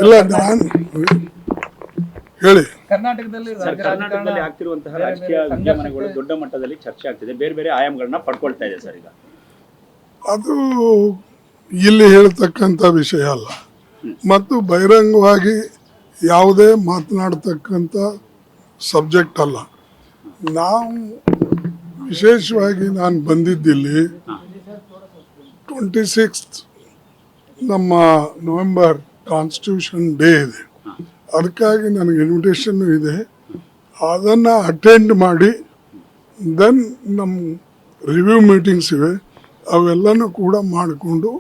ಇಲ್ಲ ನಾನು ಹೇಳಿ. ಕರ್ನಾಟಕದಲ್ಲಿ ಆಗ್ತಿರುವಂತಹ ರಾಜಕೀಯ ವಿದ್ಯಮಾನಗಳು ದೊಡ್ಡ ಮಟ್ಟದಲ್ಲಿ ಚರ್ಚೆ ಆಗ್ತಿದೆ, ಬೇರೆ ಬೇರೆ ಆಯಾಮಗಳನ್ನ ಪಡ್ಕೊಳ್ತಾ ಇದೆ ಸರ್. ಈಗ ಅದು ಇಲ್ಲಿ ಹೇಳ್ತಕ್ಕಂಥ ವಿಷಯ ಅಲ್ಲ ಮತ್ತು ಬಹಿರಂಗವಾಗಿ ಯಾವುದೇ ಮಾತನಾಡ್ತಕ್ಕಂಥ ಸಬ್ಜೆಕ್ಟ್ ಅಲ್ಲ. ನಾವು ವಿಶೇಷವಾಗಿ ನಾನು ಬಂದಿದ್ದಿಲ್ಲಿ 26 ನಮ್ಮ ನವೆಂಬರ್ ಕಾನ್ಸ್ಟಿಟ್ಯೂಷನ್ ಡೇ ಇದೆ, ಅದಕ್ಕಾಗಿ ನನಗೆ ಇನ್ವಿಟೇಷನ್ನು ಇದೆ. ಅದನ್ನು ಅಟೆಂಡ್ ಮಾಡಿ ದೆನ್ ನಮ್ಮ ರಿವ್ಯೂ ಮೀಟಿಂಗ್ಸ್ ಇವೆ, ಅವೆಲ್ಲನೂ ಕೂಡ ಮಾಡಿಕೊಂಡು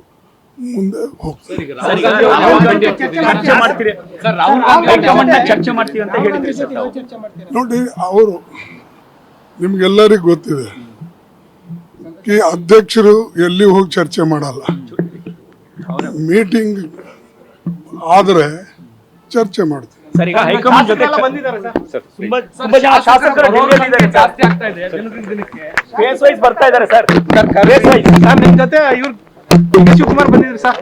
ಮುಂದೆ ಹೋಗ್ತಾರೆ. ನೋಡಿ, ಅವರು ನಿಮ್ಗೆಲ್ಲರಿಗೂ ಗೊತ್ತಿದೆ ಈ ಅಧ್ಯಕ್ಷರು ಎಲ್ಲಿ ಹೋಗಿ ಚರ್ಚೆ ಮಾಡಲ್ಲ. ಮೀಟಿಂಗ್ ಆದರೆ ಚರ್ಚೆ ಮಾಡ್ತೀವಿ. ಹೈಕಮಾಂಡ್ ಜೊತೆ ಬರ್ತಾ ಇದ್ದಾರೆ ಸರ್. ನಿಮ್ ಜೊತೆ ಇವ್ರು ಶಿವಕುಮಾರ್ ಬಂದಿದ್ರು ಸರ್.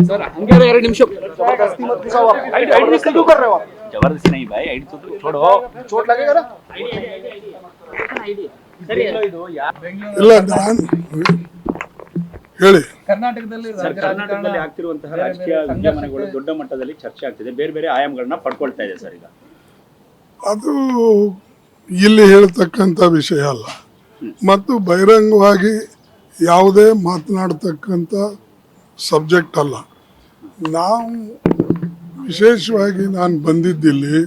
सर हंगे 2 निमिष जबरदस्ती मत घुसाओ आप. आईडी क्यों कर रहे हो आप? जबरदस्ती नहीं भाई, आईडी तो छोड़ो, चोट लगेगा ना. आईडी सर ಇದು ಇಲ್ಲ ನಾನು ಹೇಳಿ. ಕರ್ನಾಟಕದಲ್ಲಿ ಆಗ್ತಿರುವಂತಹ ರಾಜಕೀಯ ವಿದ್ಯಮಾನಗಳು ದೊಡ್ಡ ಮಟ್ಟದಲ್ಲಿ ಚರ್ಚೆ ಆಗ್ತಿದೆ, ಬೇರೆ ಬೇರೆ ಆಯಾಮಗಳನ್ನ ಪಡ್ಕೊಳ್ತಾ ಇದೆ ಸರ್. ಈಗ ಅದು ಇಲ್ಲಿ ಹೇಳ್ತಕ್ಕಂಥ ವಿಷಯ ಅಲ್ಲ ಮತ್ತು ಬಹಿರಂಗವಾಗಿ ಯಾವುದೇ ಮಾತನಾಡ್ತಕ್ಕಂಥ ಸಬ್ಜೆಕ್ಟ್ ಅಲ್ಲ. ನಾವು ವಿಶೇಷವಾಗಿ ನಾನು ಬಂದಿದ್ದಿಲ್ಲಿ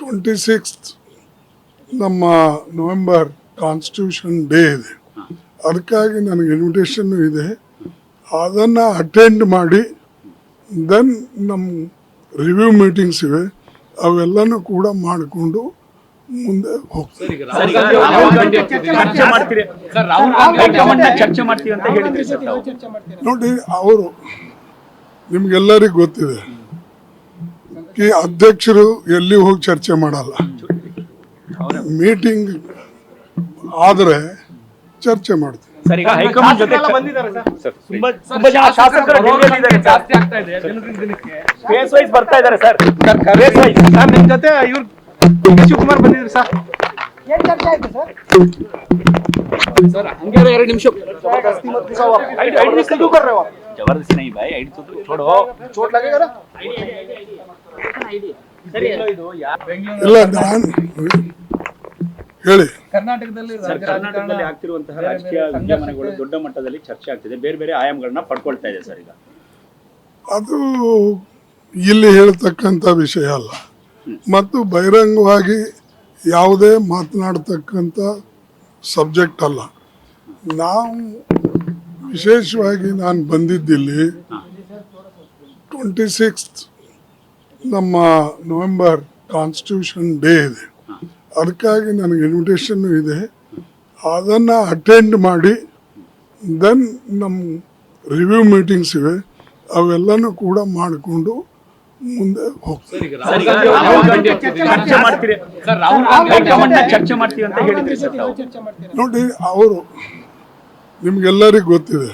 26 ನಮ್ಮ ನವೆಂಬರ್ ಕಾನ್ಸ್ಟಿಟ್ಯೂಷನ್ ಡೇ ಇದೆ, ಅದಕ್ಕಾಗಿ ನನಗೆ ಇನ್ವಿಟೇಷನ್ನು ಇದೆ. ಅದನ್ನು ಅಟೆಂಡ್ ಮಾಡಿ ದೆನ್ ನಮ್ಮ ರಿವ್ಯೂ ಮೀಟಿಂಗ್ಸ್ ಇವೆ, ಅವೆಲ್ಲನೂ ಕೂಡ ಮಾಡಿಕೊಂಡು ಮುಂದೆ ಹೋಗ್ತಾರೆ. ನೋಡಿ, ಅವರು ನಿಮ್ಗೆಲ್ಲರಿಗೂ ಗೊತ್ತಿದೆ ಈ ಅಧ್ಯಕ್ಷರು ಎಲ್ಲಿ ಹೋಗಿ ಚರ್ಚೆ ಮಾಡಲ್ಲ. ಮೀಟಿಂಗ್ ಆದರೆ ಚರ್ಚೆ ಮಾಡ್ತೀವಿ. ಹೈಕಮಾಂಡ್ ಜೊತೆ ಬರ್ತಾ ಇದ್ದಾರೆ ಸರ್. ನಿಮ್ ಜೊತೆ ಇವ್ರು ಶಿವಕುಮಾರ್ ಬಂದಿದ್ರು ಸರ್. सर हंगे 2 निमिष जबरदस्ती मत घुसाओ आप. आईडी क्यों कर रहे हो आप? जबरदस्ती नहीं भाई, आईडी तो छोड़ो, चोट लगेगा ना. आईडी सर ಇದು ಇಲ್ಲ ನಾನು ಹೇಳಿ. ಕರ್ನಾಟಕದಲ್ಲಿ ಆಗ್ತಿರುವಂತಹ ರಾಜಕೀಯ ವಿದ್ಯಮಾನಗಳು ದೊಡ್ಡ ಮಟ್ಟದಲ್ಲಿ ಚರ್ಚೆ ಆಗ್ತಿದೆ, ಬೇರೆ ಬೇರೆ ಆಯಾಮಗಳನ್ನ ಪಡ್ಕೊಳ್ತಾ ಇದೆ ಸರ್. ಈಗ ಅದು ಇಲ್ಲಿ ಹೇಳ್ತಕ್ಕಂಥ ವಿಷಯ ಅಲ್ಲ ಮತ್ತು ಬಹಿರಂಗವಾಗಿ ಯಾವುದೇ ಮಾತನಾಡ್ತಕ್ಕಂಥ ಸಬ್ಜೆಕ್ಟ್ ಅಲ್ಲ. ನಾವು ವಿಶೇಷವಾಗಿ ನಾನು ಬಂದಿದ್ದಿಲ್ಲಿ 26 ನಮ್ಮ ನವೆಂಬರ್ ಕಾನ್ಸ್ಟಿಟ್ಯೂಷನ್ ಡೇ ಇದೆ, ಅದಕ್ಕಾಗಿ ನನಗೆ ಇನ್ವಿಟೇಷನ್ನು ಇದೆ. ಅದನ್ನು ಅಟೆಂಡ್ ಮಾಡಿ ದೆನ್ ನಮ್ಮ ರಿವ್ಯೂ ಮೀಟಿಂಗ್ಸ್ ಇವೆ, ಅವೆಲ್ಲನೂ ಕೂಡ ಮಾಡಿಕೊಂಡು ಮುಂದೆ ಹೋಗ್ತಾರೆ. ನೋಡಿ, ಅವರು ನಿಮ್ಗೆಲ್ಲರಿಗೂ ಗೊತ್ತಿದೆ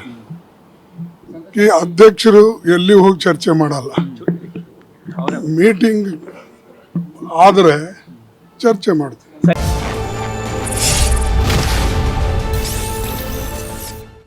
ಈ ಅಧ್ಯಕ್ಷರು ಎಲ್ಲಿ ಹೋಗಿ ಚರ್ಚೆ ಮಾಡಲ್ಲ. ಮೀಟಿಂಗ್ ಆದರೆ ಚರ್ಚೆ ಮಾಡ್ತೀವಿ.